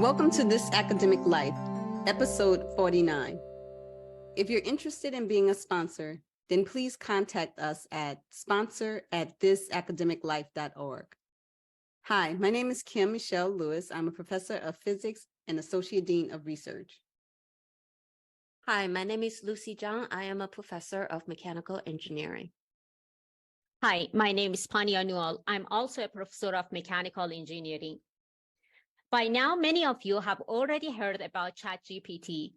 Welcome to This Academic Life, episode 49. If you're interested in being a sponsor, then please contact us at sponsor@thisacademiclife.org. Hi, my name is Kim Michelle Lewis. I'm a professor of physics and associate dean of research. Hi, my name is Lucy Zhang. I am a professor of mechanical engineering. Hi, my name is Pania Newell. I'm also a professor of mechanical engineering. By now, many of you have already heard about ChatGPT.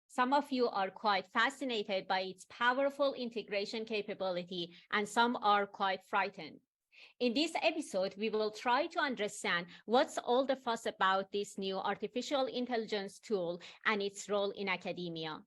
Some of you are quite fascinated by its powerful integration capability, and some are quite frightened. In this episode, we will try to understand what's all the fuss about this new artificial intelligence tool and its role in academia.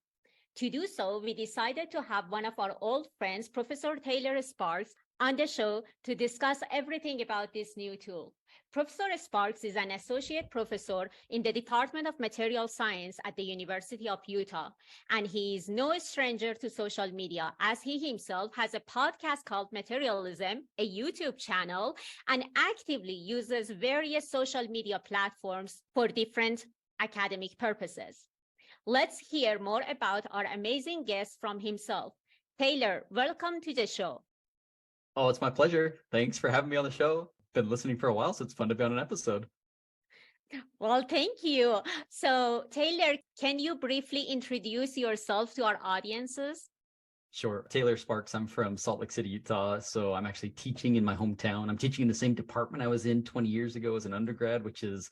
To do so, we decided to have one of our old friends, Professor Taylor Sparks, on the show to discuss everything about this new tool. Professor Sparks is an associate professor in the Department of Material Science at the University of Utah, and he is no stranger to social media, as he himself has a podcast called Materialism, a YouTube channel, and actively uses various social media platforms for different academic purposes. Let's hear more about our amazing guest from himself. Taylor, welcome to the show. Oh, it's my pleasure. Thanks for having me on the show. Been listening for a while, so it's fun to be on an episode. Well, thank you. So, Taylor, can you briefly introduce yourself to our audiences? Sure. Taylor Sparks. I'm from Salt Lake City, Utah. So I'm actually teaching in my hometown. I'm teaching in the same department I was in 20 years ago as an undergrad, which is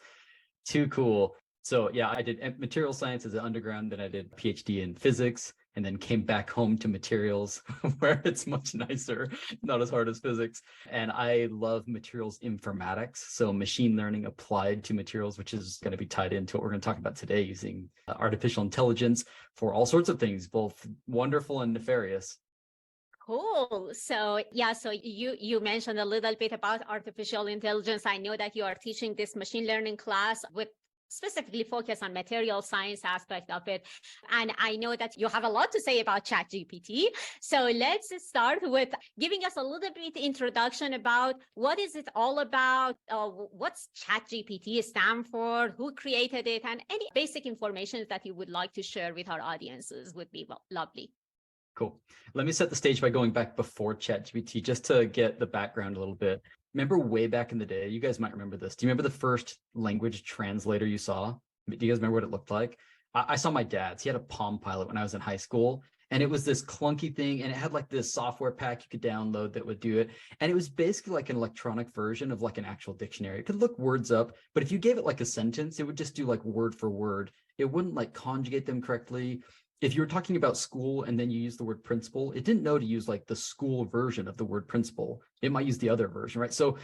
too cool. So yeah, I did material science as an undergrad, then I did PhD in physics, and then came back home to materials where it's much nicer, not as hard as physics. And I love materials informatics, so machine learning applied to materials, which is going to be tied into what we're going to talk about today, using artificial intelligence for all sorts of things, both wonderful and nefarious. Cool. So you mentioned a little bit about artificial intelligence. I know that you are teaching this machine learning class with specifically focus on material science aspect of it. And I know that you have a lot to say about ChatGPT. So let's start with giving us a little bit introduction about what is it all about, what's ChatGPT stand for, who created it, and any basic information that you would like to share with our audiences would be lovely. Cool. Let me set the stage by going back before ChatGPT, just to get the background a little bit. Remember way back in the day, you guys might remember this. Do you remember the first language translator you saw? Do you guys remember what it looked like? I saw my dad's. He had a Palm Pilot when I was in high school. And it was this clunky thing. And it had like this software pack you could download that would do it. And it was basically like an electronic version of like an actual dictionary. It could look words up, but if you gave it like a sentence, it would just do like word for word. It wouldn't like conjugate them correctly. If you were talking about school and then you use the word principal, it didn't know to use like the school version of the word principal. It might use the other version, right? So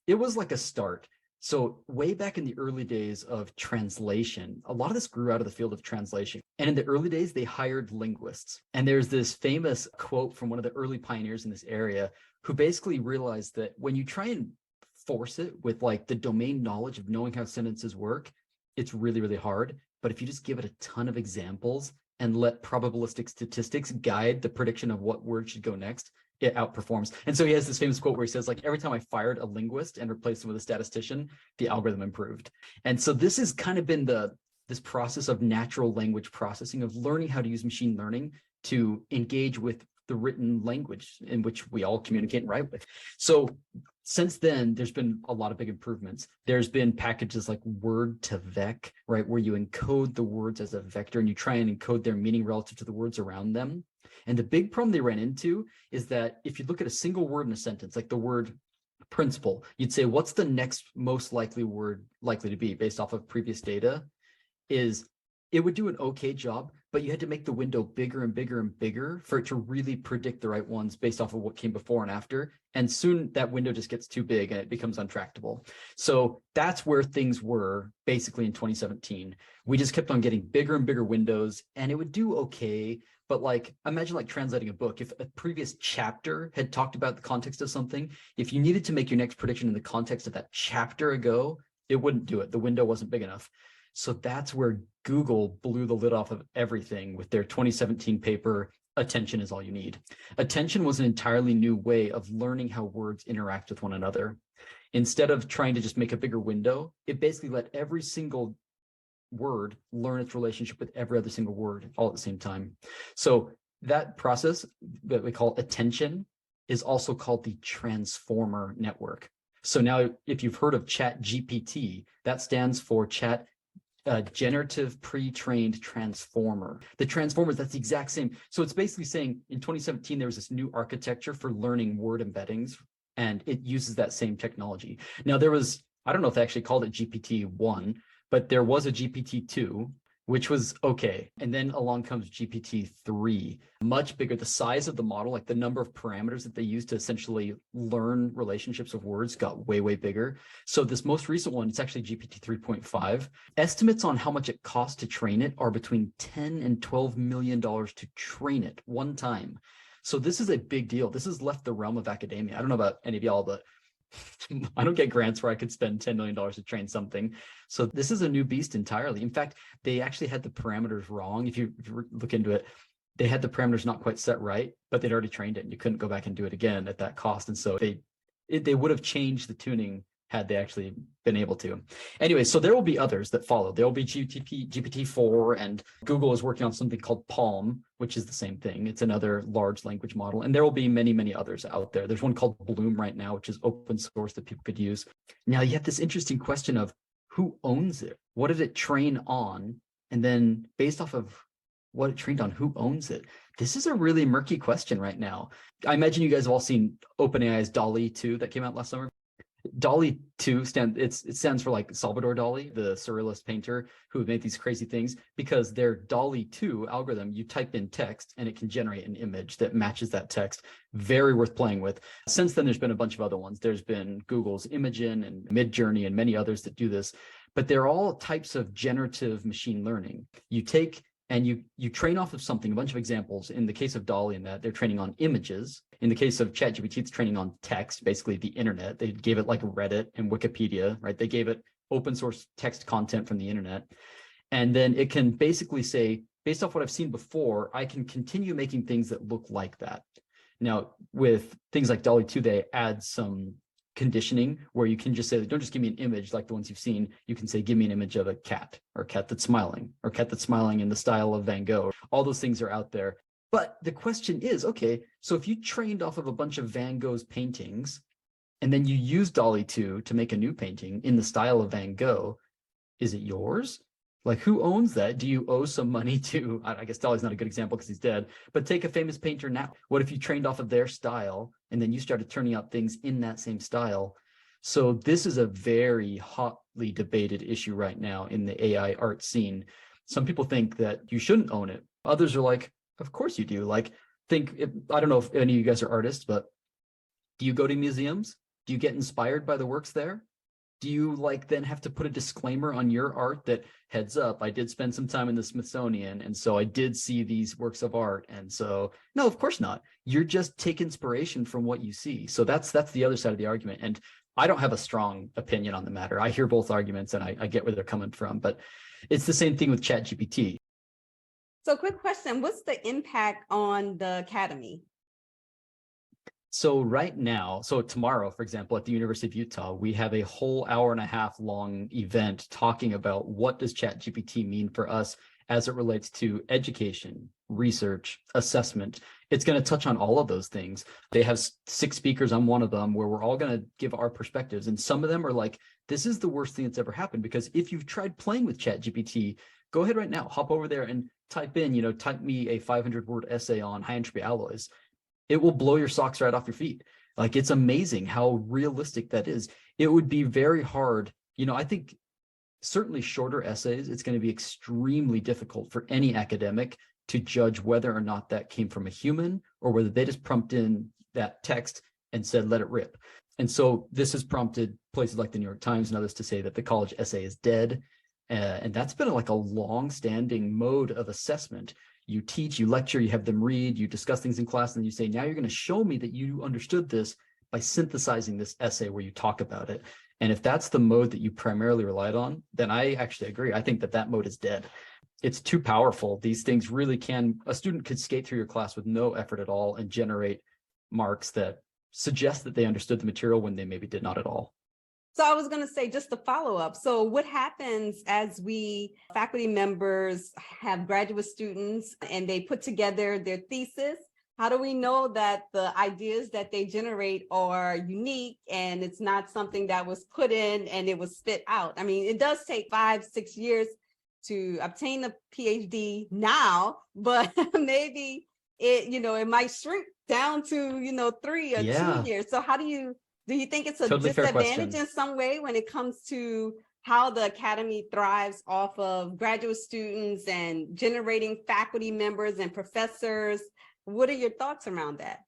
it was like a start. So way back in the early days of translation, a lot of this grew out of the field of translation. And in the early days, they hired linguists. And there's this famous quote from one of the early pioneers in this area who basically realized that when you try and force it with like the domain knowledge of knowing how sentences work, it's really, really hard. But if you just give it a ton of examples and let probabilistic statistics guide the prediction of what word should go next, it outperforms. And so he has this famous quote where he says, like, every time I fired a linguist and replaced him with a statistician, the algorithm improved. And so this has kind of been this process of natural language processing, of learning how to use machine learning to engage with the written language in which we all communicate and write with. So since then, there's been a lot of big improvements. There's been packages like Word2Vec, right, where you encode the words as a vector and you try and encode their meaning relative to the words around them. And the big problem they ran into is that if you look at a single word in a sentence, like the word principal, you'd say, what's the next most likely word likely to be based off of previous data? It would do an okay job, but you had to make the window bigger and bigger and bigger for it to really predict the right ones based off of what came before and after. And soon that window just gets too big and it becomes untractable. So that's where things were basically in 2017. We just kept on getting bigger and bigger windows and it would do okay. But like, imagine like translating a book. If a previous chapter had talked about the context of something, if you needed to make your next prediction in the context of that chapter ago, it wouldn't do it. The window wasn't big enough. So that's where Google blew the lid off of everything with their 2017 paper, Attention is All You Need. Attention was an entirely new way of learning how words interact with one another. Instead of trying to just make a bigger window, it basically let every single word learn its relationship with every other single word all at the same time. So that process that we call attention is also called the transformer network. So now if you've heard of ChatGPT, that stands for generative pre-trained transformer. The transformers, that's the exact same. So it's basically saying in 2017, there was this new architecture for learning word embeddings, and it uses that same technology. Now there was, I don't know if they actually called it GPT-1, but there was a GPT-2, which was okay. And then along comes GPT-3, much bigger. The size of the model, like the number of parameters that they use to essentially learn relationships of words got way, way bigger. So this most recent one, it's actually GPT 3.5. Estimates on how much it costs to train it are between $10 and $12 million to train it one time. So this is a big deal. This has left the realm of academia. I don't know about any of y'all, but I don't get grants where I could spend $10 million to train something. So this is a new beast entirely. In fact, they actually had the parameters wrong. If you look into it, they had the parameters not quite set right, but they'd already trained it and you couldn't go back and do it again at that cost. And so they would have changed the tuning had they actually been able to. Anyway, so there will be others that follow. There will be GPT-4, and Google is working on something called Palm, which is the same thing. It's another large language model, and there will be many, many others out there. There's one called Bloom right now, which is open source that people could use. Now you have this interesting question of who owns it? What did it train on? And then based off of what it trained on, who owns it? This is a really murky question right now. I imagine you guys have all seen OpenAI's DALL-E 2 that came out last summer. DALL-E 2 stands for like Salvador Dali, the surrealist painter who made these crazy things, because their DALL-E 2 algorithm, you type in text and it can generate an image that matches that text. Very worth playing with. Since then, there's been a bunch of other ones. There's been Google's Imagen and Midjourney and many others that do this, but they're all types of generative machine learning. You take and you train off of something, a bunch of examples. In the case of DALL-E, in that they're training on images. In the case of ChatGPT, it's training on text, basically the internet. They gave it like Reddit and Wikipedia, right? They gave it open source text content from the internet. And then it can basically say, based off what I've seen before, I can continue making things that look like that. Now, with things like DALL-E 2, they add some conditioning where you can just say, don't just give me an image like the ones you've seen. You can say, give me an image of a cat, or a cat that's smiling, or a cat that's smiling in the style of Van Gogh. All those things are out there. But the question is, okay, so if you trained off of a bunch of Van Gogh's paintings, and then you use DALL-E 2 to make a new painting in the style of Van Gogh, is it yours? Like, who owns that? Do you owe some money to, I guess DALL-E's not a good example because he's dead, but take a famous painter now. What if you trained off of their style and then you started turning out things in that same style? So this is a very hotly debated issue right now in the AI art scene. Some people think that you shouldn't own it. Others are like, of course you do. Like, I don't know if any of you guys are artists, but do you go to museums? Do you get inspired by the works there? Do you like then have to put a disclaimer on your art that, heads up, I did spend some time in the Smithsonian, and so I did see these works of art? And so, no, of course not. You're just take inspiration from what you see. So that's the other side of the argument. And I don't have a strong opinion on the matter. I hear both arguments and I get where they're coming from, but it's the same thing with ChatGPT. So quick question, what's the impact on the academy? So right now, so tomorrow, for example, at the University of Utah, we have a whole hour-and-a-half long event talking about what does ChatGPT mean for us as it relates to education, research, assessment. It's going to touch on all of those things. They have 6 speakers. I'm one of them, where we're all going to give our perspectives. And some of them are like, this is the worst thing that's ever happened, because if you've tried playing with ChatGPT, go ahead right now, hop over there and type me a 500-word essay on high entropy alloys. It will blow your socks right off your feet. Like, it's amazing how realistic that is. It would be very hard. I think certainly shorter essays, it's going to be extremely difficult for any academic to judge whether or not that came from a human or whether they just prompted in that text and said, let it rip. And so this has prompted places like the New York Times and others to say that the college essay is dead. And that's been like a long-standing mode of assessment. You teach, you lecture, you have them read, you discuss things in class, and you say, now you're going to show me that you understood this by synthesizing this essay where you talk about it. And if that's the mode that you primarily relied on, then I actually agree. I think that mode is dead. It's too powerful. These things really a student could skate through your class with no effort at all and generate marks that suggest that they understood the material when they maybe did not at all. So I was going to say, just to follow up. So what happens as we faculty members have graduate students and they put together their thesis? How do we know that the ideas that they generate are unique and it's not something that was put in and it was spit out? I mean, it does take 5-6 years to obtain a PhD now, but maybe it might shrink down to 3 or 2 years. So how do you think it's a Totally fair disadvantage question. in some way when it comes to how the academy thrives off of graduate students and generating faculty members and professors? What are your thoughts around that?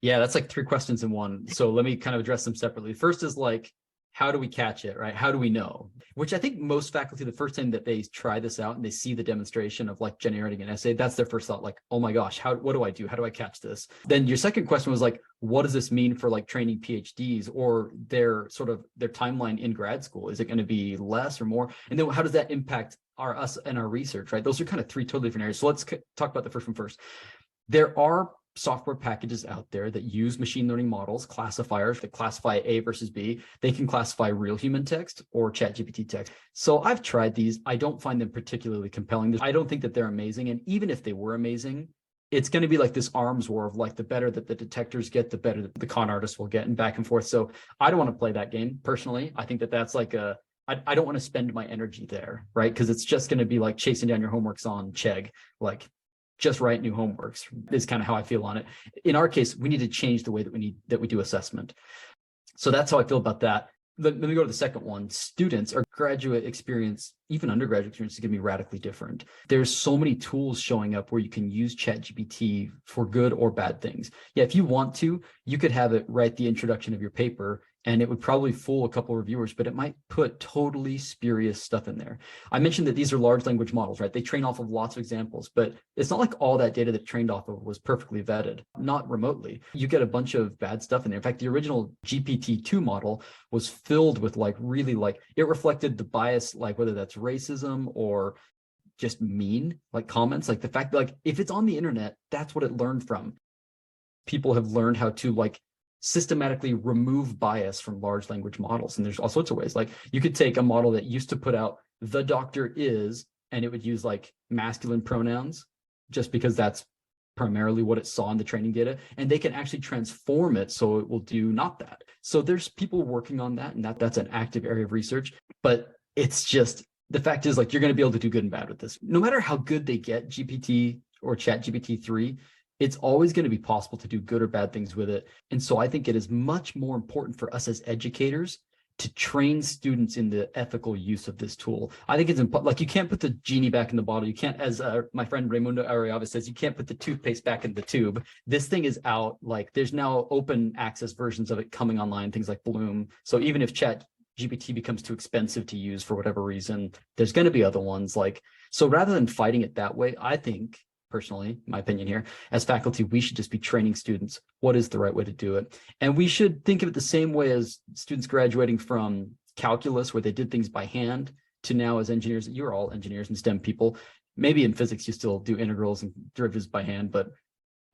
Yeah, that's like 3 questions in one. So let me kind of address them separately. First is like, how do we catch it, right? How do we know? Which I think most faculty, the first time that they try this out and they see the demonstration of like generating an essay, that's their first thought, like, oh my gosh, what do I do? How do I catch this? Then your second question was like, what does this mean for like training PhDs or their timeline in grad school? Is it going to be less or more? And then how does that impact us and our research, right? Those are kind of 3 totally different areas. So let's talk about the first one first. There are software packages out there that use machine learning models, classifiers that classify A versus B. They can classify real human text or ChatGPT text. So I've tried these. I don't find them particularly compelling. I don't think that they're amazing. And even if they were amazing, it's going to be like this arms war of like the better that the detectors get, the better that the con artists will get, and back and forth. So I don't want to play that game personally. I think that that's like I don't want to spend my energy there, right? Because it's just going to be like chasing down your homeworks on Chegg, like just write new homeworks is kind of how I feel on it. In our case, we need to change the way that we do assessment. So that's how I feel about that. Let me go to the second one. Students or graduate experience, even undergraduate experience, is going to be radically different. There's so many tools showing up where you can use ChatGPT for good or bad things. Yeah, if you want to, you could have it write the introduction of your paper and it would probably fool a couple of reviewers, but it might put totally spurious stuff in there. I mentioned that these are large language models, right? They train off of lots of examples, but it's not like all that data that trained off of was perfectly vetted, not remotely. You get a bunch of bad stuff in there. In fact, the original GPT-2 model was filled with like really like, it reflected the bias, like whether that's racism or just mean, like comments, like the fact that like, if it's on the internet, that's what it learned from. People have learned how to like systematically remove bias from large language models. And there's all sorts of ways. Like you could take a model that used to put out the doctor is, and it would use like masculine pronouns just because that's primarily what it saw in the training data. And they can actually transform it so it will do not that. So there's people working on that, and that's an active area of research. But it's just, the fact is like, you're going to be able to do good and bad with this. No matter how good they get GPT or ChatGPT-3, it's always going to be possible to do good or bad things with it. And so I think it is much more important for us as educators to train students in the ethical use of this tool. I think it's important. Like you can't put the genie back in the bottle. You can't, as my friend Raimundo Ariava says, you can't put the toothpaste back in the tube. This thing is out. Like there's now open access versions of it coming online, things like Bloom. So even if ChatGPT becomes too expensive to use for whatever reason, there's going to be other ones. Like, so rather than fighting it that way, I think, personally, my opinion here, as faculty, we should just be training students what is the right way to do it. And we should think of it the same way as students graduating from calculus, where they did things by hand, to now as engineers. You're all engineers and STEM people. Maybe in physics, you still do integrals and derivatives by hand, but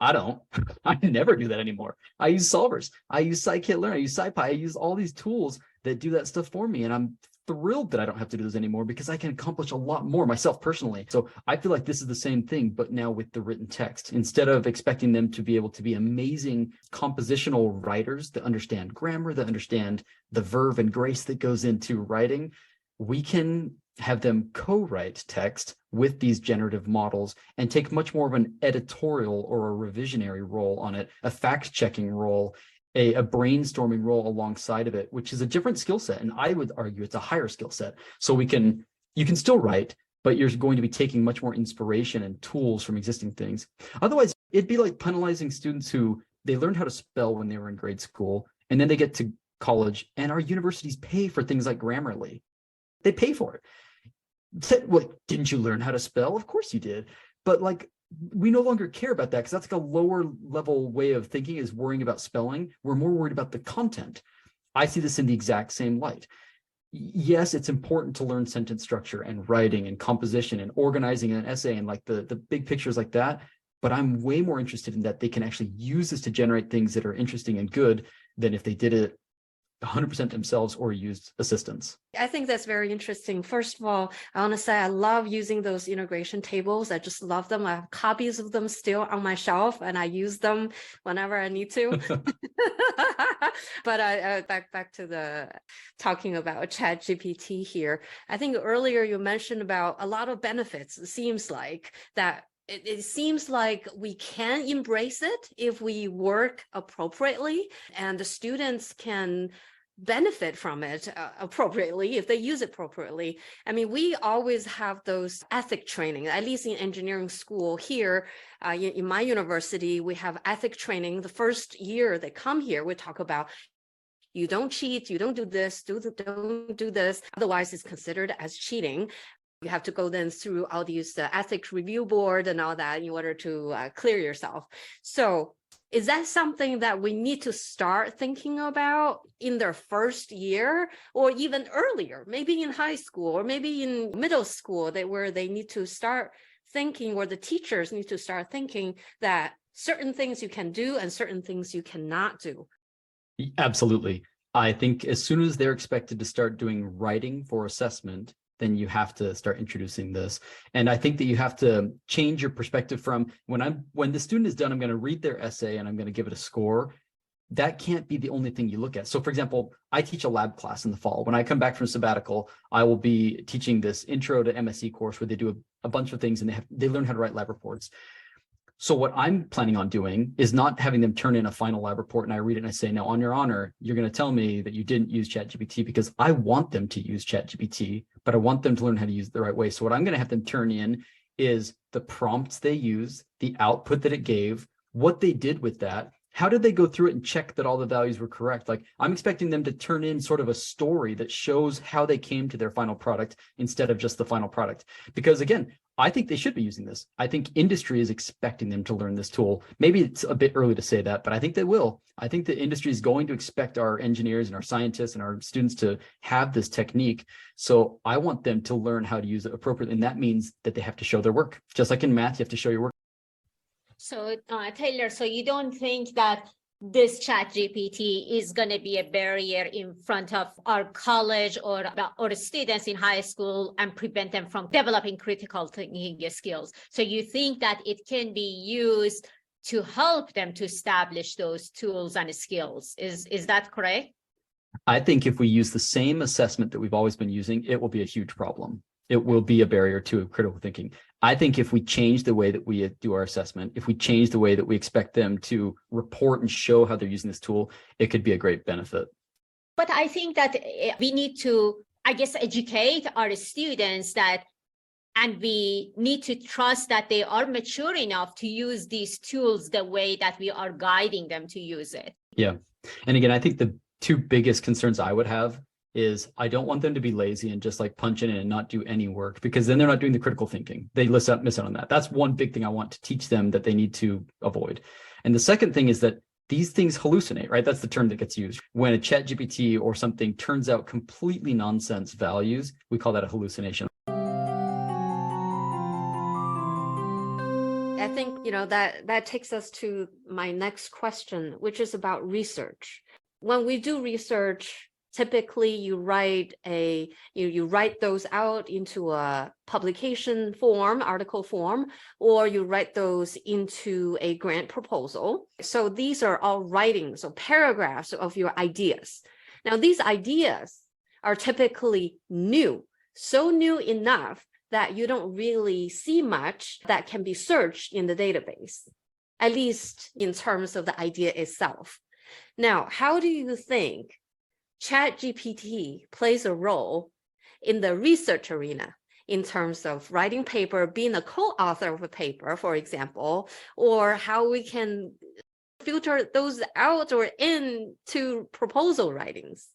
I don't. I never do that anymore. I use solvers. I use scikit-learn. I use SciPy. I use all these tools that do that stuff for me. And I'm thrilled that I don't have to do this anymore because I can accomplish a lot more myself personally. So I feel like this is the same thing, but now with the written text. Instead of expecting them to be able to be amazing compositional writers that understand grammar, that understand the verve and grace that goes into writing, we can have them co-write text with these generative models and take much more of an editorial or a revisionary role on it, a fact-checking role, a brainstorming role alongside of it, which is a different skill set. And I would argue it's a higher skill set. So you can still write, but you're going to be taking much more inspiration and tools from existing things. Otherwise, it'd be like penalizing students who they learned how to spell when they were in grade school, and then they get to college, and our universities pay for things like Grammarly. They pay for it. Said, well, didn't you learn how to spell? Of course you did. But like, we no longer care about that because that's like a lower level way of thinking, is worrying about spelling. We're more worried about the content. I see this in the exact same light. Yes, it's important to learn sentence structure and writing and composition and organizing an essay and like the big pictures like that. But I'm way more interested in that they can actually use this to generate things that are interesting and good than if they did it 100% themselves or used assistants? I think that's very interesting. First of all, I want to say I love using those integration tables. I just love them. I have copies of them still on my shelf, and I use them whenever I need to. But back to the talking about ChatGPT here. I think earlier you mentioned about a lot of benefits. It seems like that. It seems like we can embrace it if we work appropriately, and the students can benefit from it appropriately if they use it appropriately. I mean, we always have those ethic training, at least in engineering school here in my university, we have ethic training. The first year they come here, we talk about you don't cheat, you don't do this, don't do this, otherwise it's considered as cheating. You have to go then through all these ethics review board and all that in order to clear yourself. So is that something that we need to start thinking about in their first year or even earlier, maybe in high school or maybe in middle school, where they need to start thinking, or the teachers need to start thinking that certain things you can do and certain things you cannot do? Absolutely. I think as soon as they're expected to start doing writing for assessment, then you have to start introducing this. And I think that you have to change your perspective from when the student is done, I'm going to read their essay and I'm going to give it a score. That can't be the only thing you look at. So for example, I teach a lab class in the fall. When I come back from sabbatical, I will be teaching this intro to MSc course where they do a bunch of things and they learn how to write lab reports. So what I'm planning on doing is not having them turn in a final lab report and I read it and I say, now on your honor, you're going to tell me that you didn't use ChatGPT, because I want them to use ChatGPT, but I want them to learn how to use it the right way. So what I'm going to have them turn in is the prompts they use, the output that it gave, what they did with that, how did they go through it and check that all the values were correct? Like, I'm expecting them to turn in sort of a story that shows how they came to their final product instead of just the final product. Because again, I think they should be using this. I think industry is expecting them to learn this tool. Maybe it's a bit early to say that, but I think they will. I think the industry is going to expect our engineers and our scientists and our students to have this technique. So I want them to learn how to use it appropriately. And that means that they have to show their work. Just like in math, you have to show your work. So Taylor, so you don't think that this ChatGPT is going to be a barrier in front of our college or students in high school and prevent them from developing critical thinking skills? So you think that it can be used to help them to establish those tools and skills? Is that correct? I think if we use the same assessment that we've always been using, it will be a huge problem. It will be a barrier to critical thinking. I think if we change the way that we do our assessment, if we change the way that we expect them to report and show how they're using this tool, it could be a great benefit. But I think that we need to, I guess, educate our students and we need to trust that they are mature enough to use these tools the way that we are guiding them to use it. Yeah. And again, I think the two biggest concerns I would have is I don't want them to be lazy and just like punch in and not do any work, because then they're not doing the critical thinking. They miss out on that. That's one big thing I want to teach them that they need to avoid. And the second thing is that these things hallucinate, right? That's the term that gets used. When a ChatGPT or something turns out completely nonsense values, we call that a hallucination. I think, that takes us to my next question, which is about research. When we do research, typically you write you write those out into a publication form, article form, or you write those into a grant proposal. So these are all writings or paragraphs of your ideas. Now, these ideas are typically new, so new enough that you don't really see much that can be searched in the database, at least in terms of the idea itself. Now, how do you think ChatGPT plays a role in the research arena in terms of writing paper, being a co-author of a paper, for example, or how we can filter those out or into proposal writings?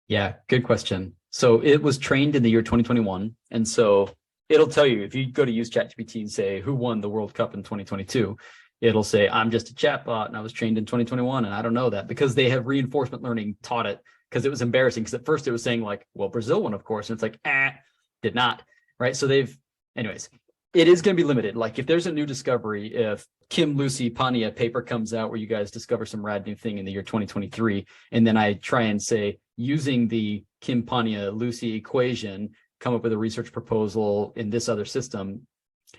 Yeah, good question. So it was trained in the year 2021. And so it'll tell you, if you go to use ChatGPT and say, who won the World Cup in 2022? It'll say, I'm just a chatbot and I was trained in 2021 and I don't know that, because they have reinforcement learning taught it, because it was embarrassing. Because at first it was saying like, well, Brazil won, of course. And it's like, did not, right? So anyways, It is going to be limited. Like if there's a new discovery, if Kim, Lucy, Pania paper comes out where you guys discover some rad new thing in the year 2023, and then I try and say, using the Kim, Pania, Lucy equation, come up with a research proposal in this other system,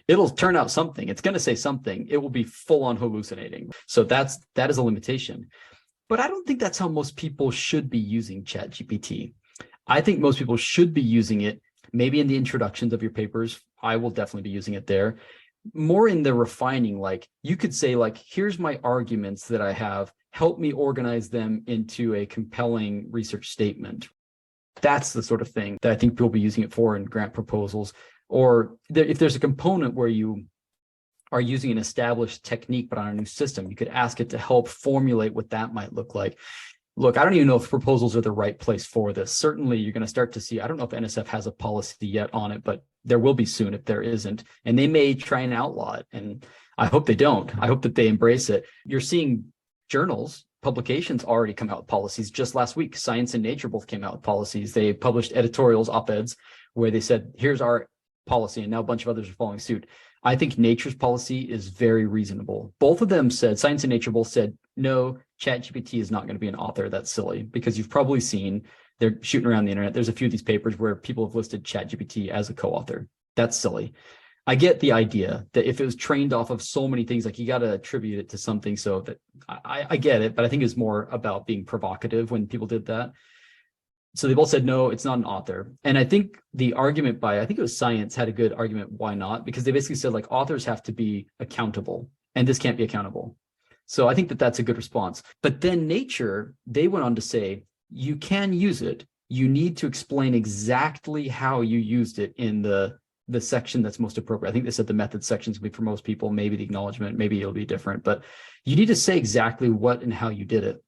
it'll turn out something. It's going to say something. It will be full on hallucinating. So that is a limitation. But I don't think that's how most people should be using ChatGPT. I think most people should be using it maybe in the introductions of your papers. I will definitely be using it there. More in the refining, like you could say, like, here's my arguments that I have. Help me organize them into a compelling research statement. That's the sort of thing that I think people will be using it for in grant proposals. Or if there's a component where you are using an established technique, but on a new system, you could ask it to help formulate what that might look like. Look, I don't even know if proposals are the right place for this. Certainly, you're going to start to see, I don't know if NSF has a policy yet on it, but there will be soon if there isn't. And they may try and outlaw it. And I hope they don't. I hope that they embrace it. You're seeing journals, publications already come out with policies. Just last week, Science and Nature both came out with policies. They published editorials, op-eds, where they said, here's our policy. And now a bunch of others are following suit. I think Nature's policy is very reasonable. Both of them said, Science and Nature both said, no, ChatGPT is not going to be an author. That's silly, because you've probably seen, they're shooting around the internet. There's a few of these papers where people have listed ChatGPT as a co-author. That's silly. I get the idea that if it was trained off of so many things, like you got to attribute it to something. So that I get it, but I think it's more about being provocative when people did that. So they both said, no, it's not an author. And I think the argument I think it was Science had a good argument. Why not? Because they basically said, like, authors have to be accountable and this can't be accountable. So I think that that's a good response. But then Nature, they went on to say, you can use it. You need to explain exactly how you used it in the section that's most appropriate. I think they said the method sections will be for most people, maybe the acknowledgement, maybe it'll be different, but you need to say exactly what and how you did it.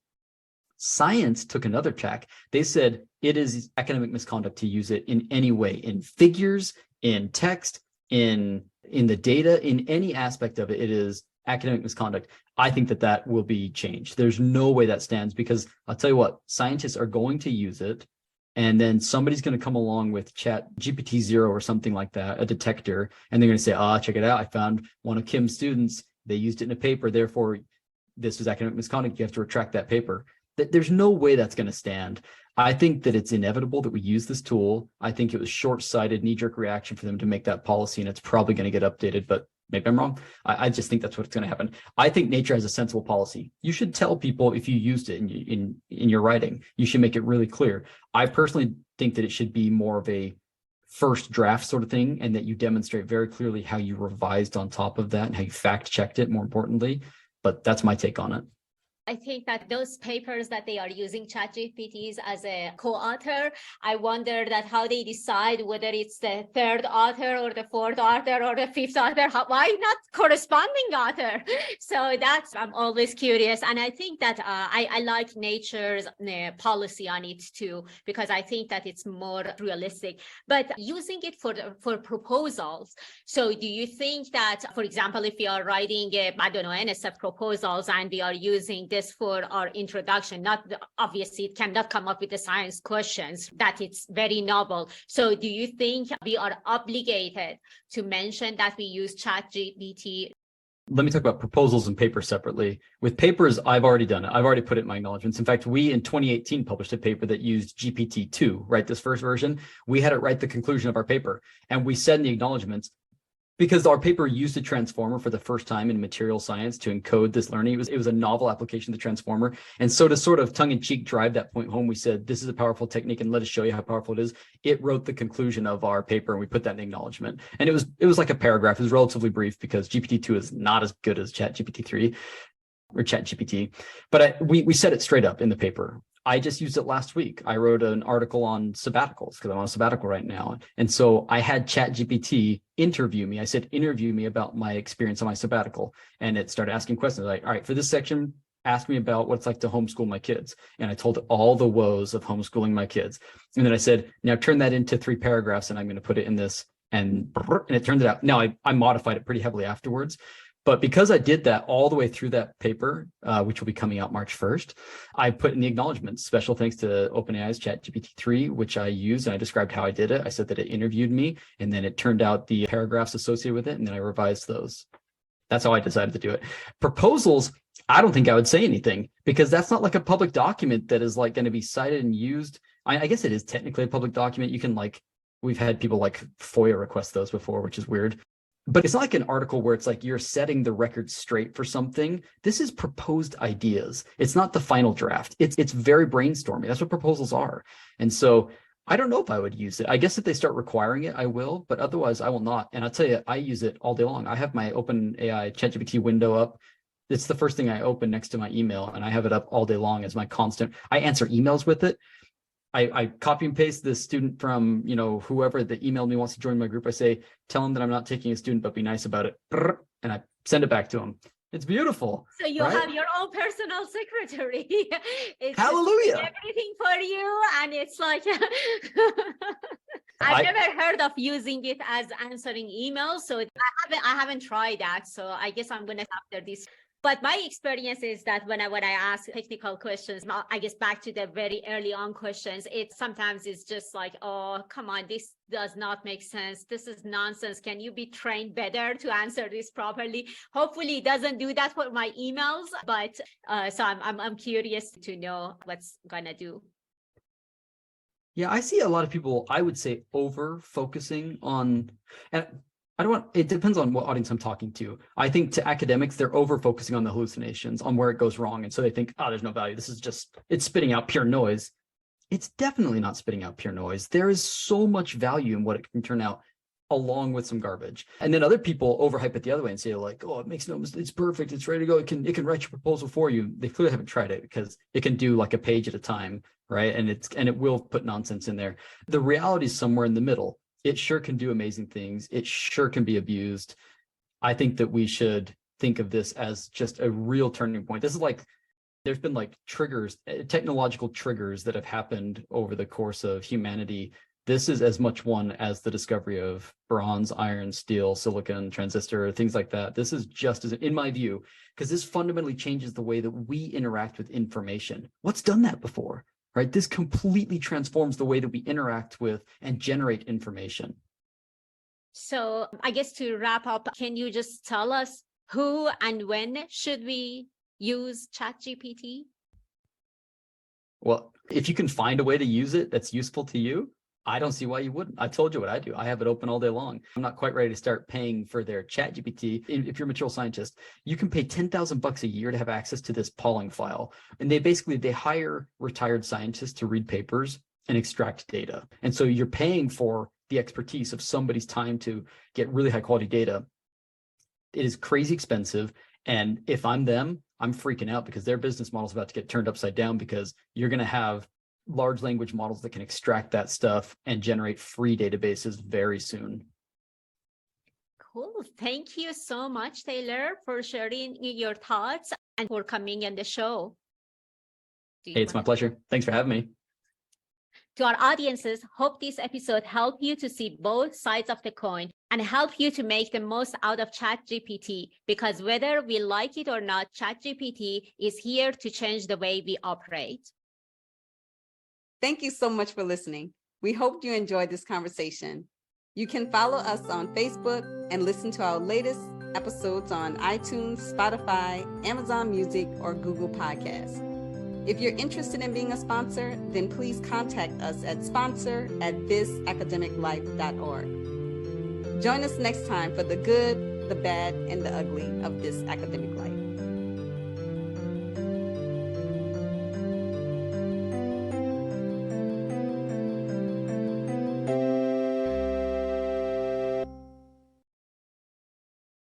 Science took another tack. They said it is academic misconduct to use it in any way, in figures, in text, in the data, in any aspect of it. It is academic misconduct. I think that will be changed. There's no way that stands, because I'll tell you what, scientists are going to use it, and then somebody's going to come along with ChatGPT 0 or something like that, a detector, and they're going to say, check it out. I found one of Kim's students. They used it in a paper. Therefore, this was academic misconduct. You have to retract that paper. There's no way that's going to stand. I think that it's inevitable that we use this tool. I think it was short-sighted, knee-jerk reaction for them to make that policy, and it's probably going to get updated, but maybe I'm wrong. I just think that's what's going to happen. I think Nature has a sensible policy. You should tell people if you used it in your writing. You should make it really clear. I personally think that it should be more of a first draft sort of thing, and that you demonstrate very clearly how you revised on top of that and how you fact-checked it, more importantly. But that's my take on it. I think that those papers that they are using ChatGPTs as a co-author, I wonder that how they decide whether it's the third author or the fourth author or the fifth author. Why not corresponding author? So I'm always curious. And I think that I like Nature's policy on it too, because I think that it's more realistic. But using it for proposals. So do you think that, for example, if we are writing, NSF proposals and we are using this for our introduction, obviously it cannot come up with the science questions, that it's very novel. So do you think we are obligated to mention that we use ChatGPT? Let me talk about proposals and papers separately. With papers, I've already done it. I've already put it in my acknowledgements. In fact, we in 2018 published a paper that used GPT-2, right? This first version, we had it write the conclusion of our paper. And we said in the acknowledgements, because our paper used a transformer for the first time in material science to encode this learning. It was a novel application of the transformer. And so to sort of tongue-in-cheek drive that point home, we said, this is a powerful technique and let us show you how powerful it is. It wrote the conclusion of our paper and we put that in the acknowledgement. And it was like a paragraph. It was relatively brief because GPT-2 is not as good as ChatGPT-3 or ChatGPT. But we said it straight up in the paper. I just used it last week. I wrote an article on sabbaticals because I'm on a sabbatical right now. And so I had ChatGPT interview me. I said, interview me about my experience on my sabbatical. And it started asking questions like, all right, for this section, ask me about what it's like to homeschool my kids. And I told it all the woes of homeschooling my kids. And then I said, now turn that into 3 paragraphs and I'm going to put it in this. And it turned it out. Now I modified it pretty heavily afterwards. But because I did that all the way through that paper, which will be coming out March 1st, I put in the acknowledgments, special thanks to OpenAI's ChatGPT-3, which I used, and I described how I did it. I said that it interviewed me, and then it turned out the paragraphs associated with it, and then I revised those. That's how I decided to do it. Proposals, I don't think I would say anything, because that's not like a public document that is like going to be cited and used. I guess it is technically a public document. You can we've had people FOIA request those before, which is weird. But it's not like an article where it's like you're setting the record straight for something. This is proposed ideas. It's not the final draft. It's very brainstorming. That's what proposals are. And so I don't know if I would use it. I guess if they start requiring it, I will, but otherwise I will not. And I'll tell you, I use it all day long. I have my OpenAI ChatGPT window up. It's the first thing I open next to my email, and I have it up all day long as my constant. I answer emails with it. I copy and paste this student from, whoever that emailed me wants to join my group. I say, tell him that I'm not taking a student, but be nice about it. And I send it back to him. It's beautiful. So you have your own personal secretary. It's hallelujah. Everything for you. And it's like, I've never heard of using it as answering emails. So I haven't tried that. So I guess I'm going to after this. But my experience is that when I ask technical questions, I guess back to the very early on questions, it sometimes is just like, oh, come on, this does not make sense. This is nonsense. Can you be trained better to answer this properly? Hopefully it doesn't do that for my emails, but so I'm curious to know what's gonna do. Yeah, I see a lot of people, I would say, over focusing on, and it depends on what audience I'm talking to. I think to academics, they're over focusing on the hallucinations, on where it goes wrong. And so they think, oh, there's no value. This is it's spitting out pure noise. It's definitely not spitting out pure noise. There is so much value in what it can turn out, along with some garbage. And then other people overhype it the other way and say oh, it makes no mistake. It's perfect. It's ready to go. It can write your proposal for you. They clearly haven't tried it, because it can do a page at a time, right? And it will put nonsense in there. The reality is somewhere in the middle. It sure can do amazing things. It sure can be abused. I think that we should think of this as just a real turning point. This is there's been triggers, technological triggers that have happened over the course of humanity. This is as much one as the discovery of bronze, iron, steel, silicon, transistor, things like that. This is just as, in my view, because this fundamentally changes the way that we interact with information. What's done that before? Right? This completely transforms the way that we interact with and generate information. So I guess to wrap up, can you just tell us who and when should we use ChatGPT? Well, if you can find a way to use it that's useful to you, I don't see why you wouldn't. I told you what I do. I have it open all day long. I'm not quite ready to start paying for their ChatGPT. If you're a material scientist, you can pay $10,000 a year to have access to this polling file. And they hire retired scientists to read papers and extract data. And so you're paying for the expertise of somebody's time to get really high quality data. It is crazy expensive. And if I'm them, I'm freaking out, because their business model is about to get turned upside down, because you're going to have large language models that can extract that stuff and generate free databases very soon. Cool. Thank you so much, Taylor, for sharing your thoughts and for coming on the show. Hey, it's my pleasure. Thanks for having me. To our audiences, hope this episode helped you to see both sides of the coin and help you to make the most out of ChatGPT, because whether we like it or not, ChatGPT is here to change the way we operate. Thank you so much for listening. We hope you enjoyed this conversation. You can follow us on Facebook and listen to our latest episodes on iTunes, Spotify, Amazon Music, or Google Podcasts. If you're interested in being a sponsor, then please contact us at sponsor@thisacademiclife.org. Join us next time for the good, the bad, and the ugly of this academic life.